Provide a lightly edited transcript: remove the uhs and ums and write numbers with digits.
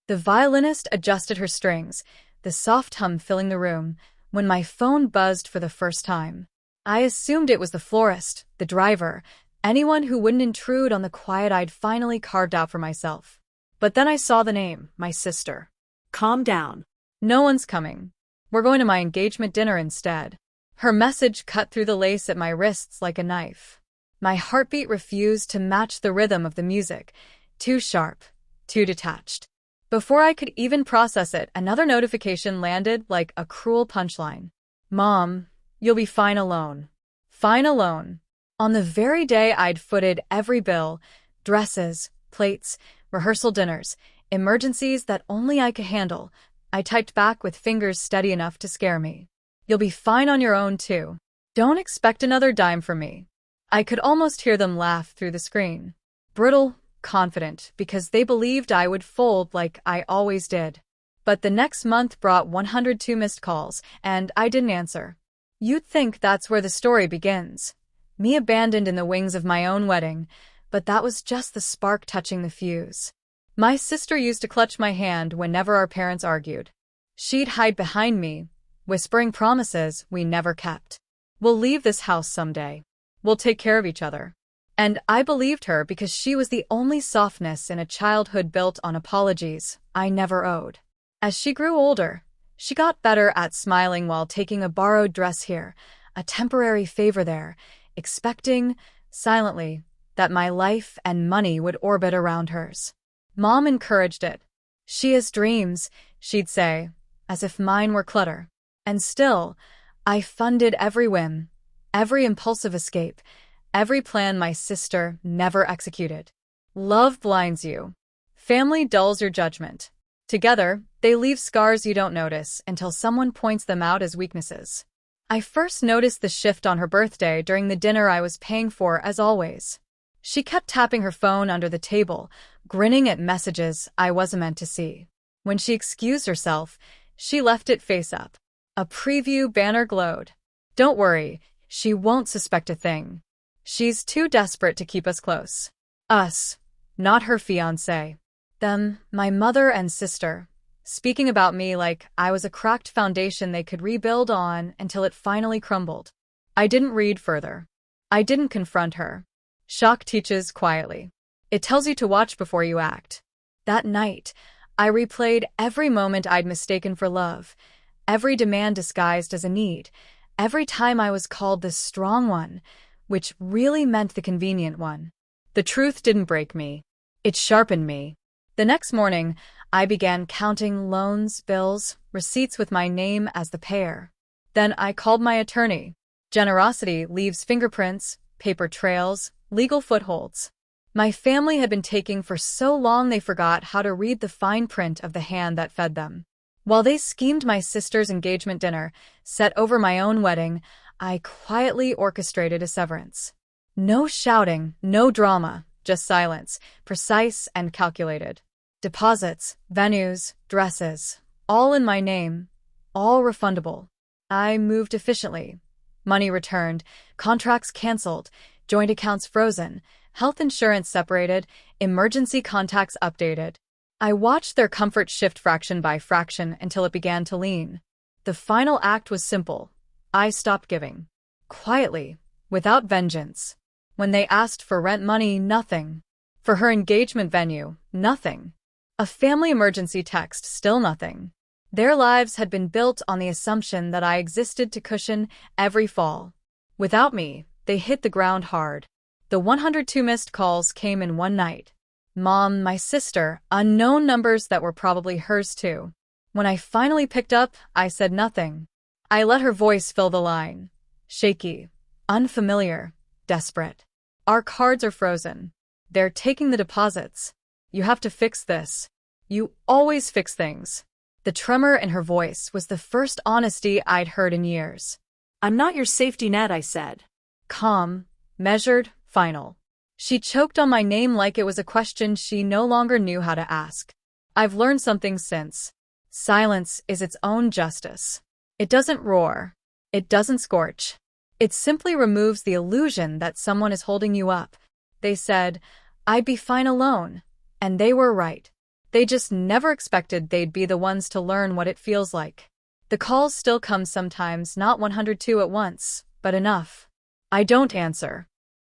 The violinist adjusted her strings, the soft hum filling the room, when my phone buzzed for the first time. I assumed it was the florist, the driver, anyone who wouldn't intrude on the quiet I'd finally carved out for myself. But then I saw the name, my sister. Calm down. No one's coming. We're going to my engagement dinner instead. Her message cut through the lace at my wrists like a knife. My heartbeat refused to match the rhythm of the music, too sharp, too detached. Before I could even process it, another notification landed like a cruel punchline. Mom, you'll be fine alone. Fine alone. On the very day I'd footed every bill, dresses, plates, rehearsal dinners, emergencies that only I could handle, I typed back with fingers steady enough to scare me. You'll be fine on your own too. Don't expect another dime from me. I could almost hear them laugh through the screen. Brittle, confident, because they believed I would fold like I always did. But the next month brought 102 missed calls, and I didn't answer. You'd think that's where the story begins. Me abandoned in the wings of my own wedding, but that was just the spark touching the fuse. My sister used to clutch my hand whenever our parents argued. She'd hide behind me, whispering promises we never kept. We'll leave this house someday. We'll take care of each other. And I believed her because she was the only softness in a childhood built on apologies I never owed. As she grew older, she got better at smiling while taking a borrowed dress here, a temporary favor there, expecting, silently, that my life and money would orbit around hers. Mom encouraged it. She has dreams, she'd say, as if mine were clutter. And still, I funded every whim, every impulsive escape, every plan my sister never executed. Love blinds you. Family dulls your judgment. Together, they leave scars you don't notice until someone points them out as weaknesses. I first noticed the shift on her birthday during the dinner I was paying for, as always. She kept tapping her phone under the table, grinning at messages I wasn't meant to see. When she excused herself, she left it face up. A preview banner glowed. Don't worry, she won't suspect a thing. She's too desperate to keep us close. Us, not her fiancé. Them, my mother and sister, speaking about me like I was a cracked foundation they could rebuild on until it finally crumbled. I didn't read further. I didn't confront her. Shock teaches quietly. It tells you to watch before you act. That night, I replayed every moment I'd mistaken for love, every demand disguised as a need, every time I was called the strong one, which really meant the convenient one. The truth didn't break me. It sharpened me. The next morning, I began counting loans, bills, receipts with my name as the payer. Then I called my attorney. Generosity leaves fingerprints, paper trails, legal footholds. My family had been taking for so long they forgot how to read the fine print of the hand that fed them. While they schemed my sister's engagement dinner, set over my own wedding, I quietly orchestrated a severance. No shouting, no drama, just silence, precise and calculated. Deposits, venues, dresses, all in my name, all refundable. I moved efficiently. Money returned, contracts canceled, joint accounts frozen, health insurance separated, emergency contacts updated. I watched their comfort shift fraction by fraction until it began to lean. The final act was simple. I stopped giving. Quietly, without vengeance. When they asked for rent money, nothing. For her engagement venue, nothing. A family emergency text, still nothing. Their lives had been built on the assumption that I existed to cushion every fall. Without me, they hit the ground hard. The 102 missed calls came in one night. Mom, my sister, unknown numbers that were probably hers too. When I finally picked up, I said nothing. I let her voice fill the line. Shaky, unfamiliar, desperate. Our cards are frozen. They're taking the deposits. You have to fix this. You always fix things. The tremor in her voice was the first honesty I'd heard in years. I'm not your safety net, I said. Calm, measured, final. She choked on my name like it was a question she no longer knew how to ask. I've learned something since. Silence is its own justice. It doesn't roar. It doesn't scorch. It simply removes the illusion that someone is holding you up. They said, I'd be fine alone. And they were right. They just never expected they'd be the ones to learn what it feels like. The calls still come sometimes, not 102 at once, but enough. I don't answer.